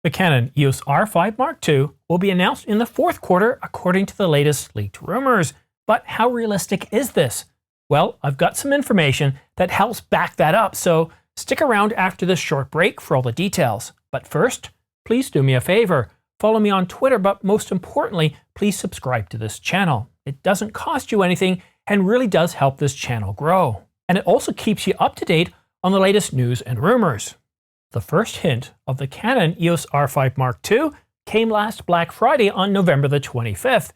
The Canon EOS R5 Mark II will be announced in the fourth quarter according to the latest leaked rumors. But how realistic is this? Well, I've got some information that helps back that up, so stick around after this short break for all the details. But first, please do me a favor. Follow me on Twitter, but most importantly, please subscribe to this channel. It doesn't cost you anything and really does help this channel grow. And it also keeps you up to date on the latest news and rumors. The first hint of the Canon EOS R5 Mark II came last Black Friday on November the 25th,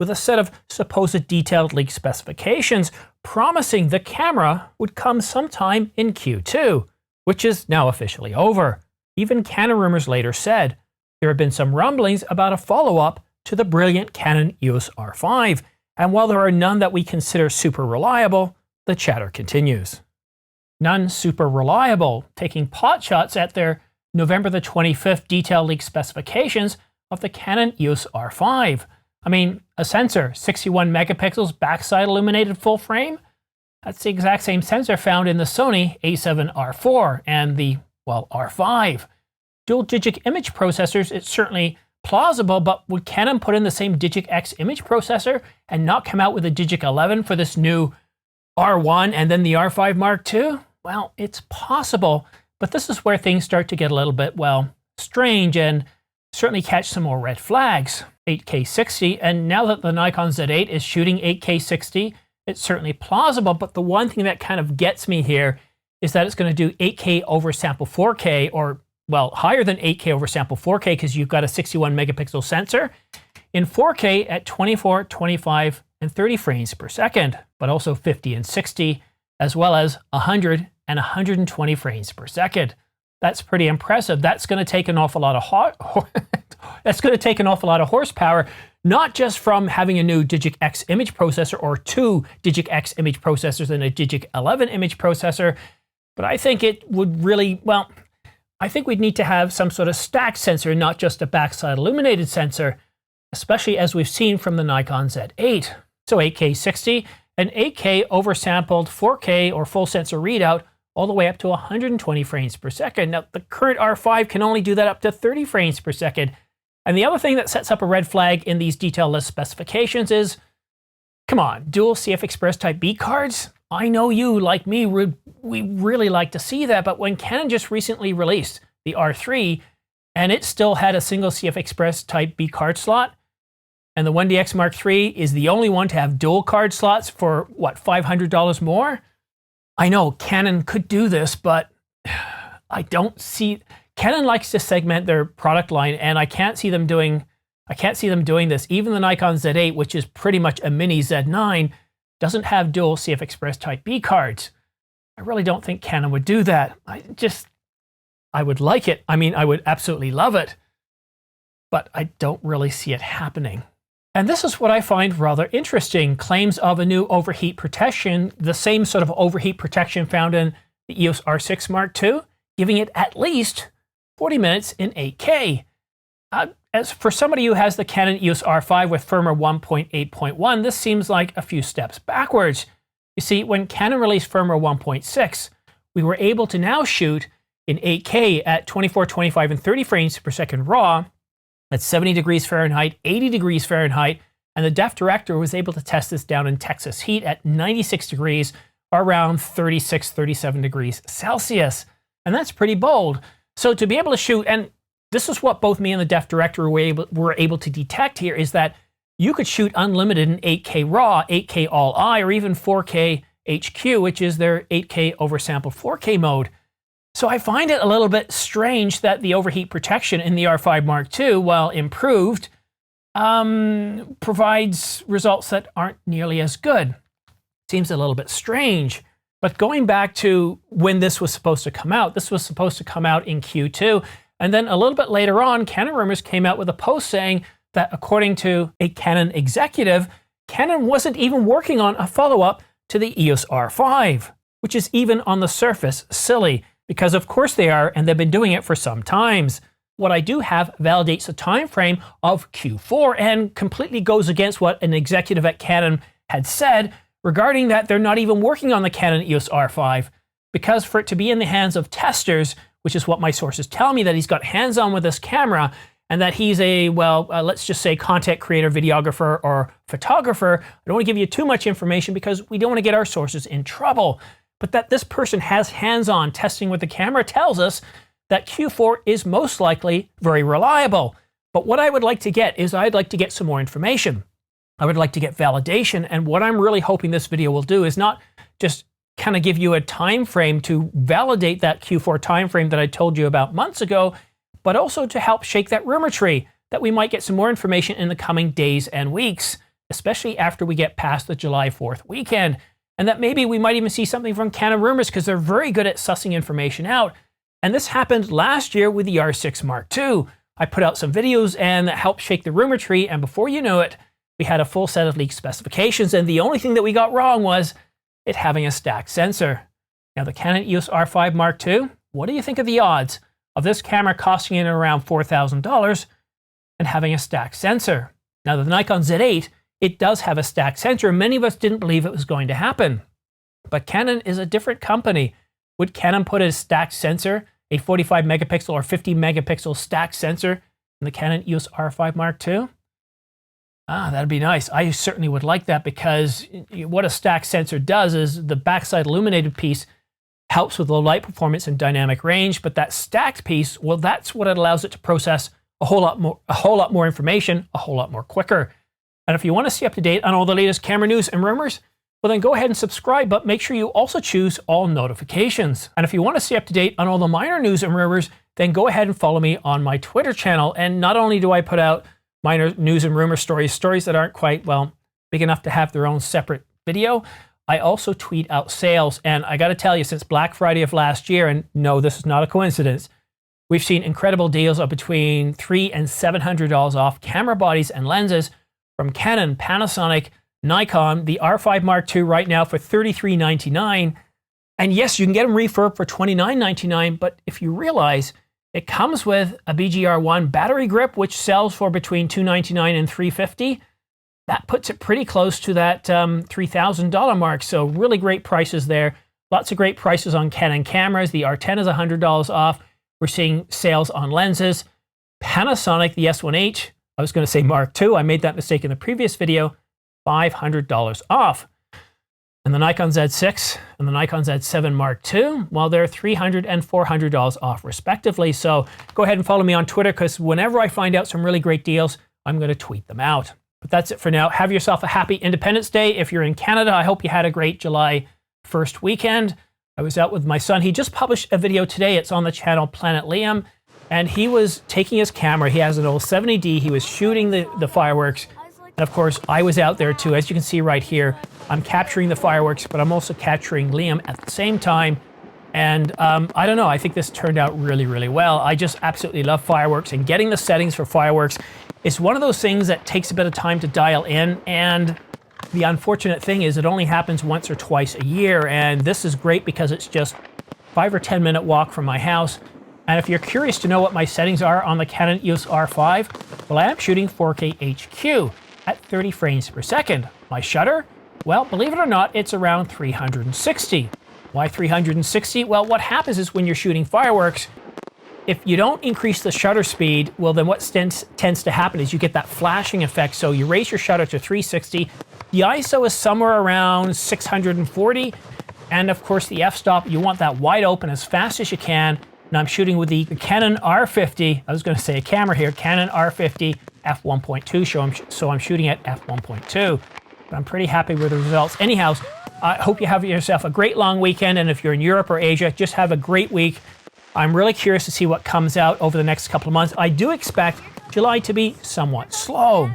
with a set of supposed detailed leak specifications promising the camera would come sometime in Q2, which is now officially over. Even Canon rumors later said there have been some rumblings about a follow-up to the brilliant Canon EOS R5, and while there are none that we consider super reliable, the chatter continues. None super reliable, taking potshots at their November the 25th detail leak specifications of the Canon EOS R5. I mean, a sensor, 61 megapixels backside illuminated full frame? That's the exact same sensor found in the Sony A7R4 and the, well, R5. Dual Digic image processors, it's certainly plausible, but would Canon put in the same Digic X image processor and not come out with a Digic 11 for this new R1 and then the R5 Mark II? Well, it's possible, but this is where things start to get a little bit, well, strange and certainly catch some more red flags. 8K 60, and now that the Nikon Z8 is shooting 8K 60, it's certainly plausible, but the one thing that kind of gets me here is that it's going to do 8K over sample 4K, or, well, higher than 8K over sample 4K because you've got a 61 megapixel sensor in 4K at 24, 25, and 30 frames per second, but also 50 and 60, as well as 100 and 120 frames per second. That's pretty impressive. That's going to take an awful lot of that's going to take an awful lot of horsepower, not just from having a new Digic X image processor or two Digic X image processors and a Digic 11 image processor, but I think it would really, well, I think we'd need to have some sort of stacked sensor, not just a backside illuminated sensor, especially as we've seen from the Nikon Z8. So 8K 60, an 8K oversampled 4K or full sensor readout all the way up to 120 frames per second. Now, the current R5 can only do that up to 30 frames per second. And the other thing that sets up a red flag in these detail list specifications is, come on, dual CF Express Type B cards? I know you, like me, we really like to see that, but when Canon just recently released the R3, and it still had a single CF Express Type B card slot, and the 1DX Mark III is the only one to have dual card slots for, what, $500 more? I know Canon could do this, but I don't see... Canon likes to segment their product line, and I can't see them doing this. Even the Nikon Z8, which is pretty much a mini Z9, doesn't have dual CF Express Type B cards. I really don't think Canon would do that. I would like it. I mean, I would absolutely love it, but I don't really see it happening. And this is what I find rather interesting. Claims of a new overheat protection, the same sort of overheat protection found in the EOS R6 Mark II, giving it at least 40 minutes in 8K. As for somebody who has the Canon EOS R5 with firmware 1.8.1, this seems like a few steps backwards. You see, when Canon released firmware 1.6, we were able to now shoot in 8K at 24, 25, and 30 frames per second raw, at 70 degrees Fahrenheit, 80 degrees Fahrenheit, and the Def Director was able to test this down in Texas heat at 96 degrees, or around 36, 37 degrees Celsius. And that's pretty bold. So to be able to shoot, and this is what both me and the Def Director were able to detect here, is that you could shoot unlimited in 8K RAW, 8K All-I, or even 4K HQ, which is their 8K oversampled 4K mode. So I find it a little bit strange that the overheat protection in the R5 Mark II, while improved, provides results that aren't nearly as good. Seems a little bit strange. But going back to when this was supposed to come out, this was supposed to come out in Q2. And then a little bit later on, Canon rumors came out with a post saying that according to a Canon executive, Canon wasn't even working on a follow-up to the EOS R5, which is even on the surface silly. Because of course they are, and they've been doing it for some times. What I do have validates a time frame of Q4 and completely goes against what an executive at Canon had said regarding that they're not even working on the Canon EOS R5, because for it to be in the hands of testers which is what my sources tell me, that he's got hands-on with this camera, and that he's a, well, let's just say content creator, videographer, or photographer. I don't want to give you too much information because we don't want to get our sources in trouble. But that this person has hands-on testing with the camera tells us that Q4 is most likely very reliable. But what I would like to get is I'd like to get some more information. I would like to get validation, and what I'm really hoping this video will do is not just kind of give you a time frame to validate that Q4 time frame that I told you about months ago, but also to help shake that rumor tree that we might get some more information in the coming days and weeks, especially after we get past the July 4th weekend, and that maybe we might even see something from Canon Rumors because they're very good at sussing information out. And this happened last year with the R6 Mark II. I put out some videos and that helped shake the rumor tree, and before you know it, we had a full set of leaked specifications, and the only thing that we got wrong was it having a stacked sensor. Now the Canon EOS R5 Mark II, what do you think of the odds of this camera costing in around $4,000 and having a stacked sensor? Now the Nikon Z8, it does have a stacked sensor. Many of us didn't believe it was going to happen, but Canon is a different company. Would Canon put a stacked sensor, a 45 megapixel or 50 megapixel stacked sensor in the Canon EOS R5 Mark II? That'd be nice. I certainly would like that, because what a stacked sensor does is the backside illuminated piece helps with low light performance and dynamic range, but that stacked piece, well, that's what it allows it to process a whole lot more information, a whole lot more quicker. And if you want to stay up to date on all the latest camera news and rumors, well then go ahead and subscribe, but make sure you also choose all notifications. And if you want to stay up to date on all the minor news and rumors, then go ahead and follow me on my Twitter channel. And not only do I put out minor news and rumor stories that aren't quite, well, big enough to have their own separate video, I also tweet out sales. And I got to tell you, since Black Friday of last year, and no, this is not a coincidence, we've seen incredible deals of between $300 and $700 off camera bodies and lenses from Canon, Panasonic, Nikon, the R5 Mark II right now for $33.99. And yes, you can get them refurbed for $29.99, but if you realize it comes with a BGR1 battery grip, which sells for between $299 and $350. That puts it pretty close to that $3,000 mark. So really great prices there. Lots of great prices on Canon cameras. The R10 is $100 off. We're seeing sales on lenses. Panasonic, the S1H, I was going to say Mark II. I made that mistake in the previous video. $500 off. And the Nikon Z6 and the Nikon Z7 Mark II, well, they're $300 and $400 off respectively. So go ahead and follow me on Twitter, because whenever I find out some really great deals, I'm going to tweet them out. But that's it for now. Have yourself a happy Independence Day. If you're in Canada, I hope you had a great July 1st weekend. I was out with my son. He just published a video today. It's on the channel Planet Liam. And he was taking his camera. He has an old 70D. He was shooting the fireworks. And of course, I was out there too. As you can see right here, I'm capturing the fireworks, but I'm also capturing Liam at the same time. And I don't know, I think this turned out really, really well. I just absolutely love fireworks, and getting the settings for fireworks is one of those things that takes a bit of time to dial in. And the unfortunate thing is it only happens once or twice a year. And this is great because it's just 5 or 10 minute walk from my house. And if you're curious to know what my settings are on the Canon EOS R5, well, I am shooting 4K HQ at 30 frames per second. My shutter, well, believe it or not, it's around 360. Why 360? Well, what happens is when you're shooting fireworks, if you don't increase the shutter speed, well, then what tends to happen is you get that flashing effect. So you raise your shutter to 360. The ISO is somewhere around 640. And of course, the f-stop, you want that wide open as fast as you can. And I'm shooting with the Canon R50. I was going to say a camera here, Canon R50 f1.2, so I'm shooting at f1.2. But I'm pretty happy with the results. Anyhow, I hope you have yourself a great long weekend, and if you're in Europe or Asia, just have a great week. I'm really curious to see what comes out over the next couple of months. I do expect July to be somewhat slow,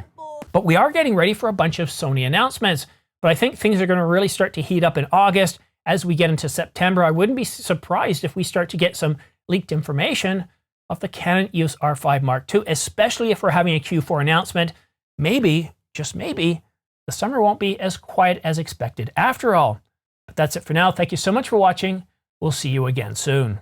but we are getting ready for a bunch of Sony announcements. But I think things are going to really start to heat up in August. As we get into September, I wouldn't be surprised if we start to get some leaked information of the Canon EOS R5 Mark II, especially if we're having a Q4 announcement. Maybe, just maybe, the summer won't be as quiet as expected after all. But that's it for now. Thank you so much for watching. We'll see you again soon.